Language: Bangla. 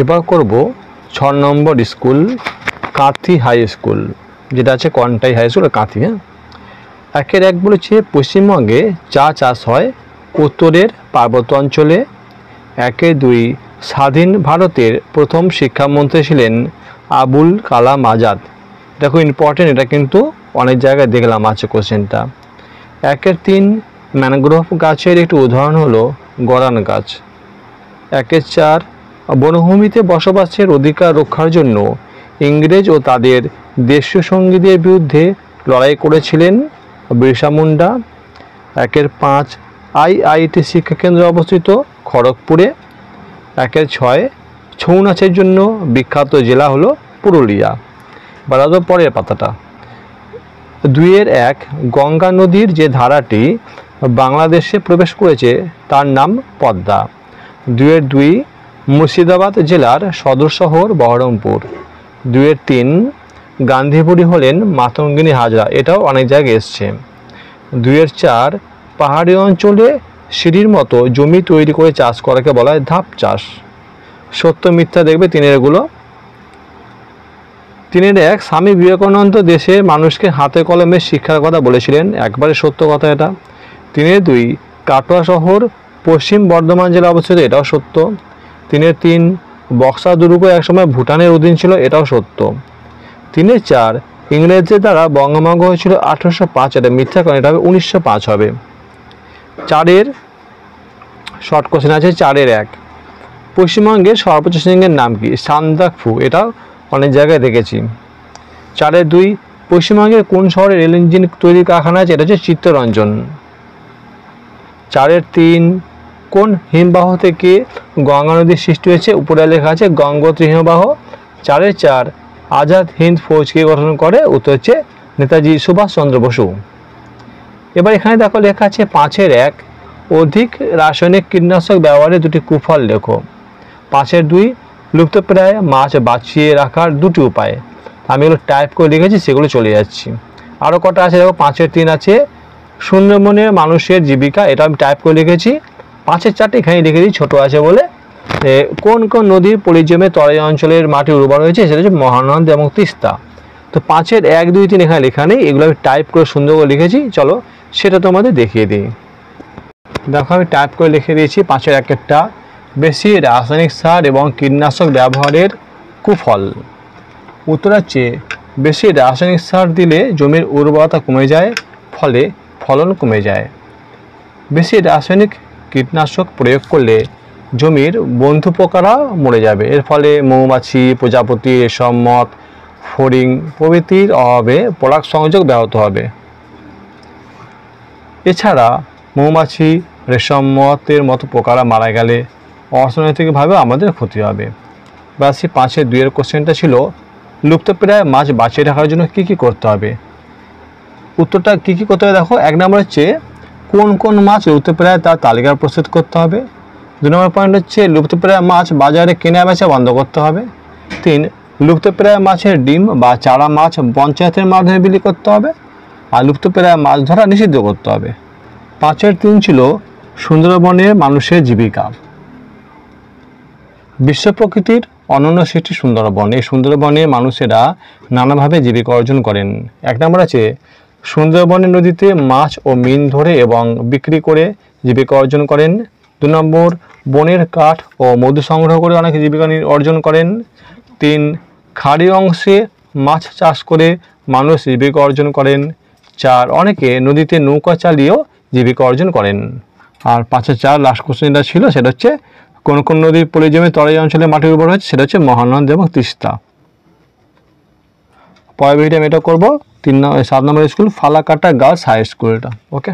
এবার করব 6 নম্বর স্কুল কাঁথি হাই স্কুল, যেটা আছে কন্টাই হাই স্কুল কাঁথি। হ্যাঁ, 1-1 বলেছে পশ্চিমবঙ্গে চা চাষ হয় উত্তরের পার্বত্য অঞ্চলে। 1-2 স্বাধীন ভারতের প্রথম শিক্ষামন্ত্রী ছিলেন আবুল কালাম আজাদ। এটা খুব ইম্পর্টেন্ট, এটা কিন্তু অনেক জায়গায় দেখলাম আছে কোশ্চেনটা। 1-3 ম্যানগ্রোভ গাছের একটি উদাহরণ হলো গরান গাছ। 1-4 বনভূমিতে বসবাসের অধিকার রক্ষার জন্য ইংরেজ ও তাদের দেশীয় সঙ্গীদের বিরুদ্ধে লড়াই করেছিলেন বিরসা মুন্ডা। 1-5 আইআইটি শিক্ষাকেন্দ্র অবস্থিত খড়গপুরে। 1-6 ছৌ নাচের জন্য বিখ্যাত জেলা হলো পুরুলিয়া। বারাদো পরের পাতাটা। 2-1 গঙ্গা নদীর যে ধারাটি বাংলাদেশে প্রবেশ করেছে তার নাম পদ্মা। 2-2 মুর্শিদাবাদ জেলার সদর শহর বহরমপুর। 2-3 গান্ধীপুরী হলেন মাতঙ্গিনী হাজরা, এটাও অনেক জায়গায় এসছে। 2-4 পাহাড়ি অঞ্চলে সিঁড়ির মতো জমি তৈরি করে চাষ করাকে বলা হয় ধাপ চাষ। সত্য মিথ্যা দেখবে 3-এরগুলো। 3-1 স্বামী বিবেকানন্দ দেশের মানুষকে হাতে কলমে শিক্ষার কথা বলেছিলেন, একবারে সত্য কথা এটা। 3-2 কাটোয়া শহর পশ্চিম বর্ধমান জেলা অবস্থিত, এটাও সত্য। 3-3 বক্সা দুর্গ একসময় ভুটানের অধীন ছিল, এটাও সত্য। 3-4 ইংরেজদের দ্বারা বঙ্গভঙ্গ হয়েছিল 1805, এটা মিথ্যা, কারণ এটা হবে 1905 হবে। 4-এর শর্ট কোশ্চেন আছে। 4-1 পশ্চিমবঙ্গের সর্বোচ্চ শৃঙ্গের নাম কি? সান্দাকফু, এটাও অনেক জায়গায় দেখেছি। 4-2 পশ্চিমবঙ্গের কোন শহরে রেল ইঞ্জিন তৈরির কারখানা আছে? এটা হচ্ছে চিত্তরঞ্জন। 4-3 কোন হিমবাহ থেকে গঙ্গা নদীর সৃষ্টি হয়েছে? উপরে লেখা আছে গঙ্গোত্রী হিমবাহ। 4-4 আজাদ হিন্দ ফৌজকে গঠন করে? উত্তর হচ্ছে নেতাজি সুভাষচন্দ্র বসু। এবার এখানে দেখো লেখা আছে 5-1 অধিক রাসায়নিক কীটনাশক ব্যবহারের 2টি কুফল লেখো। 5-2 লুপ্তপ্রায় মাছ বাঁচিয়ে রাখার 2টি উপায়। আমি এগুলো টাইপ করে লিখেছি, সেগুলো চলে যাচ্ছি। আরও কটা আছে দেখো। 5-3 আছে সুন্দরবনের মানুষের জীবিকা, এটা আমি টাইপ করে লিখেছি। 5-4 এখানে লিখে দিই, ছোটো আছে বলে। কোন কোন নদীর পলিজমে তরাই অঞ্চলের মাটি উর্বর হয়েছে? সেটা হচ্ছে মহানন্দা এবং তিস্তা। তো 5-1-2-3 এখানে লেখা নেই, এগুলো আমি টাইপ করে সুন্দর করে লিখেছি। চলো সেটা তোমাদের দেখিয়ে দিই। দেখো আমি টাইপ করে লিখে দিয়েছি 5-1টা বেশি রাসায়নিক সার এবং কীটনাশক ব্যবহারের কুফল। উত্তর হচ্ছে বেশি রাসায়নিক সার দিলে জমির উর্বরতা কমে যায়, ফলে ফলন কমে যায়। বেশি রাসায়নিক কীটনাশক প্রয়োগ করলে জমির বন্ধু পোকারা মরে যাবে, এর ফলে মৌমাছি, প্রজাপতি, রেশম মথ, ফড়িং প্রভৃতির অভাবে পরাগ সংযোগ ব্যাহত হবে। এছাড়া মৌমাছি, রেশম মথের মতো পোকারা মারা গেলে অর্থনৈতিকভাবে আমাদের ক্ষতি হবে। বাসি 5-2 কোশ্চেনটা ছিল লুপ্তপ্রায় মাছ বাঁচিয়ে রাখার জন্য কী কী করতে হবে। উত্তরটা কী কী করতে হবে দেখো। 1 নম্বর হচ্ছে কোন কোন মাছ লুপ্তপ্রায় তার তালিকা প্রস্তুত করতে হবে। 2 নম্বর পয়েন্ট হচ্ছে লুপ্তপ্রায় মাছ বাজারে কেনা বেচা বন্ধ করতে হবে। 3 লুপ্তপ্রায় মাছের ডিম বা চারা মাছ পঞ্চায়েতের মাধ্যমে বিলি করতে হবে। আর লুপ্তপ্রায় মাছ ধরা নিষিদ্ধ করতে হবে। 5-3 ছিল সুন্দরবনের মানুষের জীবিকা। বিশ্ব প্রকৃতির অনন্য সৃষ্টি সুন্দরবন, এই সুন্দরবনে মানুষেরা নানাভাবে জীবিকা অর্জন করেন। 1 নম্বর আছে সুন্দরবনের নদীতে মাছ ও মিন ধরে এবং বিক্রি করে জীবিকা অর্জন করেন। 2 নম্বর বনের কাঠ ও মধু সংগ্রহ করে অনেকে জীবিকা অর্জন করেন। 3 খাড়ি অংশে মাছ চাষ করে মানুষ জীবিকা অর্জন করেন। 4 অনেকে নদীতে নৌকা চালিয়েও জীবিকা অর্জন করেন। আর 5-4 লাস্ট কোশ্চেনটা ছিল, সেটা হচ্ছে কোন কোন নদীর পলিজমে তরাই অঞ্চলে মাটি উর্বর হয়েছে? সেটা হচ্ছে মহানন্দা এবং তিস্তা। পরের ভিডিও আমি এটা করবো 7 নম্বর স্কুল ফালাকাটা গার্লস হাই স্কুলটা। ওকে।